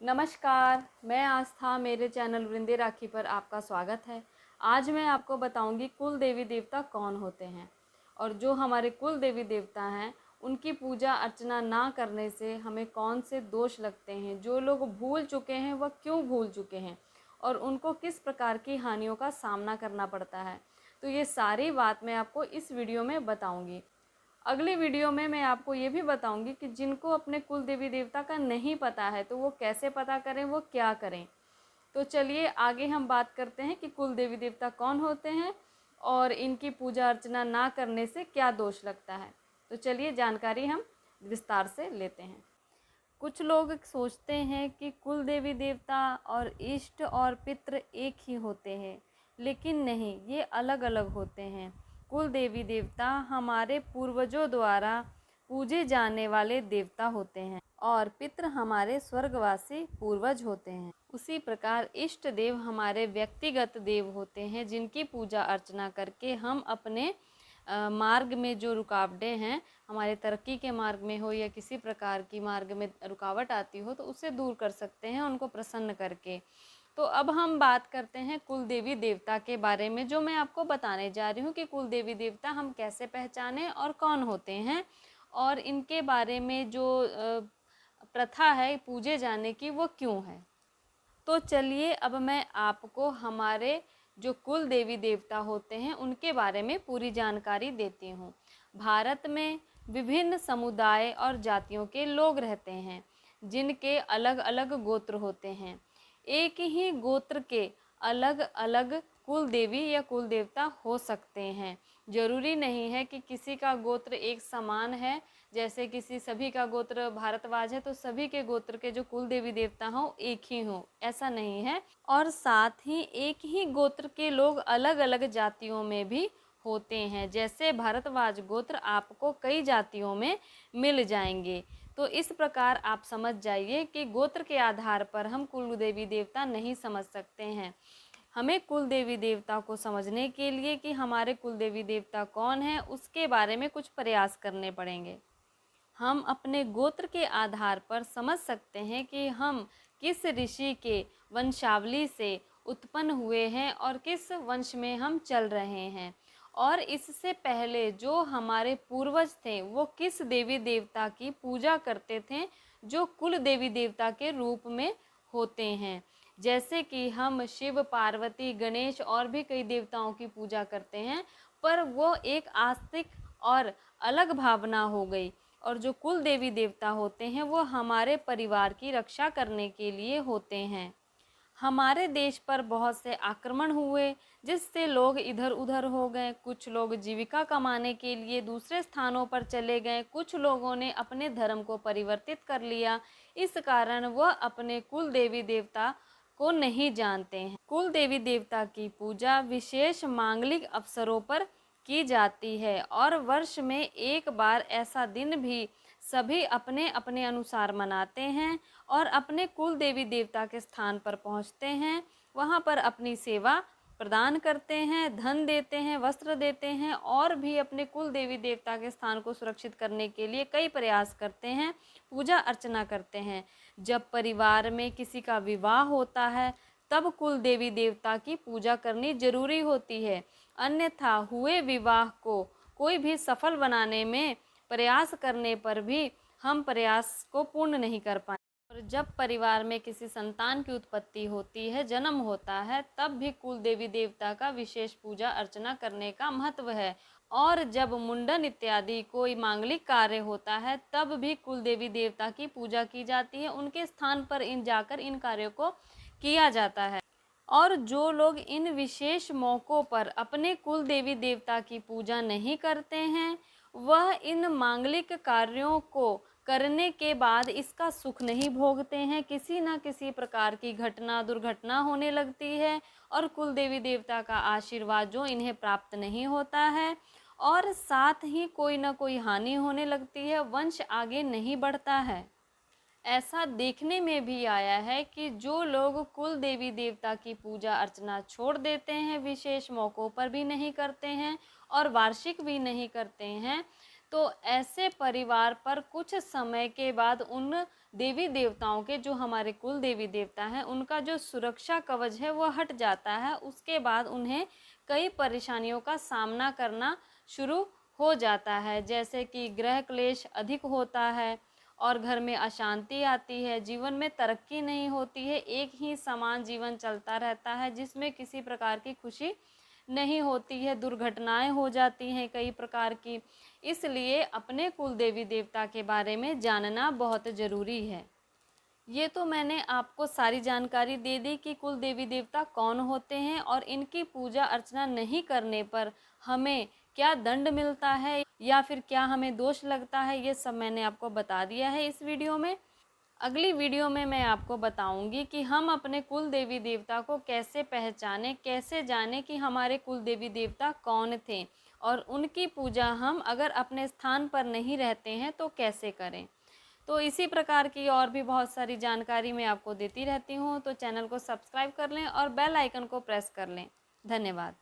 नमस्कार, मैं आस्था। मेरे चैनल वृंदे राखी पर आपका स्वागत है। आज मैं आपको बताऊंगी कुल देवी देवता कौन होते हैं और जो हमारे कुल देवी देवता हैं उनकी पूजा अर्चना ना करने से हमें कौन से दोष लगते हैं, जो लोग भूल चुके हैं वह क्यों भूल चुके हैं और उनको किस प्रकार की हानियों का सामना करना पड़ता है। तो ये सारी बात मैं आपको इस वीडियो में बताऊँगी। अगली वीडियो में मैं आपको ये भी बताऊंगी कि जिनको अपने कुल देवी देवता का नहीं पता है तो वो कैसे पता करें, वो क्या करें। तो चलिए आगे हम बात करते हैं कि कुल देवी देवता कौन होते हैं और इनकी पूजा अर्चना ना करने से क्या दोष लगता है। तो चलिए जानकारी हम विस्तार से लेते हैं। कुछ लोग सोचते हैं कि कुल देवी देवता और इष्ट और पितृ एक ही होते हैं, लेकिन नहीं, ये अलग अलग होते हैं। कुल देवी देवता हमारे पूर्वजों द्वारा पूजे जाने वाले देवता होते हैं और पितृ हमारे स्वर्गवासी पूर्वज होते हैं। उसी प्रकार इष्ट देव हमारे व्यक्तिगत देव होते हैं, जिनकी पूजा अर्चना करके हम अपने मार्ग में जो रुकावटें हैं, हमारे तरक्की के मार्ग में हो या किसी प्रकार की मार्ग में रुकावट आती हो, तो उसे दूर कर सकते हैं उनको प्रसन्न करके। तो अब हम बात करते हैं कुल देवी देवता के बारे में, जो मैं आपको बताने जा रही हूँ कि कुल देवी देवता हम कैसे पहचानें और कौन होते हैं और इनके बारे में जो प्रथा है पूजे जाने की वो क्यों है। तो चलिए अब मैं आपको हमारे जो कुल देवी देवता होते हैं उनके बारे में पूरी जानकारी देती हूँ। भारत में विभिन्न समुदाय और जातियों के लोग रहते हैं, जिनके अलग अलग गोत्र होते हैं। एक ही गोत्र के अलग अलग कुल देवी या कुल देवता हो सकते हैं। जरूरी नहीं है कि किसी का गोत्र एक समान है। जैसे किसी सभी का गोत्र भारतवाज है तो सभी के गोत्र के जो कुल देवी देवता हों एक ही हों, ऐसा नहीं है। और साथ ही एक ही गोत्र के लोग अलग अलग जातियों में भी होते हैं। जैसे भारतवाज गोत्र आपको कई जातियों में मिल जाएंगे। तो इस प्रकार आप समझ जाइए कि गोत्र के आधार पर हम कुल देवी देवता नहीं समझ सकते हैं। हमें कुल देवी देवता को समझने के लिए कि हमारे कुल देवी देवता कौन है, उसके बारे में कुछ प्रयास करने पड़ेंगे। हम अपने गोत्र के आधार पर समझ सकते हैं कि हम किस ऋषि के वंशावली से उत्पन्न हुए हैं और किस वंश में हम चल रहे हैं, और इससे पहले जो हमारे पूर्वज थे वो किस देवी देवता की पूजा करते थे, जो कुल देवी देवता के रूप में होते हैं। जैसे कि हम शिव, पार्वती, गणेश और भी कई देवताओं की पूजा करते हैं, पर वो एक आस्तिक और अलग भावना हो गई। और जो कुल देवी देवता होते हैं वो हमारे परिवार की रक्षा करने के लिए होते हैं। हमारे देश पर बहुत से आक्रमण हुए, जिससे लोग इधर उधर हो गए। कुछ लोग जीविका कमाने के लिए दूसरे स्थानों पर चले गए, कुछ लोगों ने अपने धर्म को परिवर्तित कर लिया। इस कारण वह अपने कुल देवी देवता को नहीं जानते हैं। कुल देवी देवता की पूजा विशेष मांगलिक अवसरों पर की जाती है और वर्ष में एक बार ऐसा दिन भी सभी अपने अपने अनुसार मनाते हैं और अपने कुल देवी देवता के स्थान पर पहुंचते हैं। वहां पर अपनी सेवा प्रदान करते हैं, धन देते हैं, वस्त्र देते हैं और भी अपने कुल देवी देवता के स्थान को सुरक्षित करने के लिए कई प्रयास करते हैं, पूजा अर्चना करते हैं। जब परिवार में किसी का विवाह होता है तब कुल देवी देवता की पूजा करनी जरूरी होती है, अन्यथा हुए विवाह को कोई भी सफल बनाने में प्रयास करने पर भी हम प्रयास को पूर्ण नहीं कर पाए। और जब परिवार में किसी संतान की उत्पत्ति होती है, जन्म होता है, तब भी कुल देवी देवता का विशेष पूजा अर्चना करने का महत्व है। और जब मुंडन इत्यादि कोई मांगलिक कार्य होता है तब भी कुल देवी देवता की पूजा की जाती है, उनके स्थान पर जाकर इन कार्यों को किया जाता है। और जो लोग इन विशेष मौक़ों पर अपने कुल देवी देवता की पूजा नहीं करते हैं, वह इन मांगलिक कार्यों को करने के बाद इसका सुख नहीं भोगते हैं। किसी न किसी प्रकार की घटना दुर्घटना होने लगती है और कुल देवी देवता का आशीर्वाद जो इन्हें प्राप्त नहीं होता है, और साथ ही कोई न कोई हानि होने लगती है, वंश आगे नहीं बढ़ता है। ऐसा देखने में भी आया है कि जो लोग कुल देवी देवता की पूजा अर्चना छोड़ देते हैं, विशेष मौक़ों पर भी नहीं करते हैं और वार्षिक भी नहीं करते हैं, तो ऐसे परिवार पर कुछ समय के बाद उन देवी देवताओं के, जो हमारे कुल देवी देवता हैं, उनका जो सुरक्षा कवच है वो हट जाता है। उसके बाद उन्हें कई परेशानियों का सामना करना शुरू हो जाता है, जैसे कि ग्रह क्लेश अधिक होता है और घर में अशांति आती है, जीवन में तरक्की नहीं होती है, एक ही समान जीवन चलता रहता है जिसमें किसी प्रकार की खुशी नहीं होती है, दुर्घटनाएं हो जाती हैं कई प्रकार की। इसलिए अपने कुल देवी देवता के बारे में जानना बहुत ज़रूरी है। ये तो मैंने आपको सारी जानकारी दे दी कि कुल देवी देवता कौन होते हैं और इनकी पूजा अर्चना नहीं करने पर हमें क्या दंड मिलता है या फिर क्या हमें दोष लगता है, ये सब मैंने आपको बता दिया है इस वीडियो में। अगली वीडियो में मैं आपको बताऊंगी कि हम अपने कुल देवी देवता को कैसे पहचानें, कैसे जानें कि हमारे कुल देवी देवता कौन थे और उनकी पूजा हम अगर अपने स्थान पर नहीं रहते हैं तो कैसे करें। तो इसी प्रकार की और भी बहुत सारी जानकारी मैं आपको देती रहती हूँ, तो चैनल को सब्सक्राइब कर लें और बेल आइकन को प्रेस कर लें। धन्यवाद।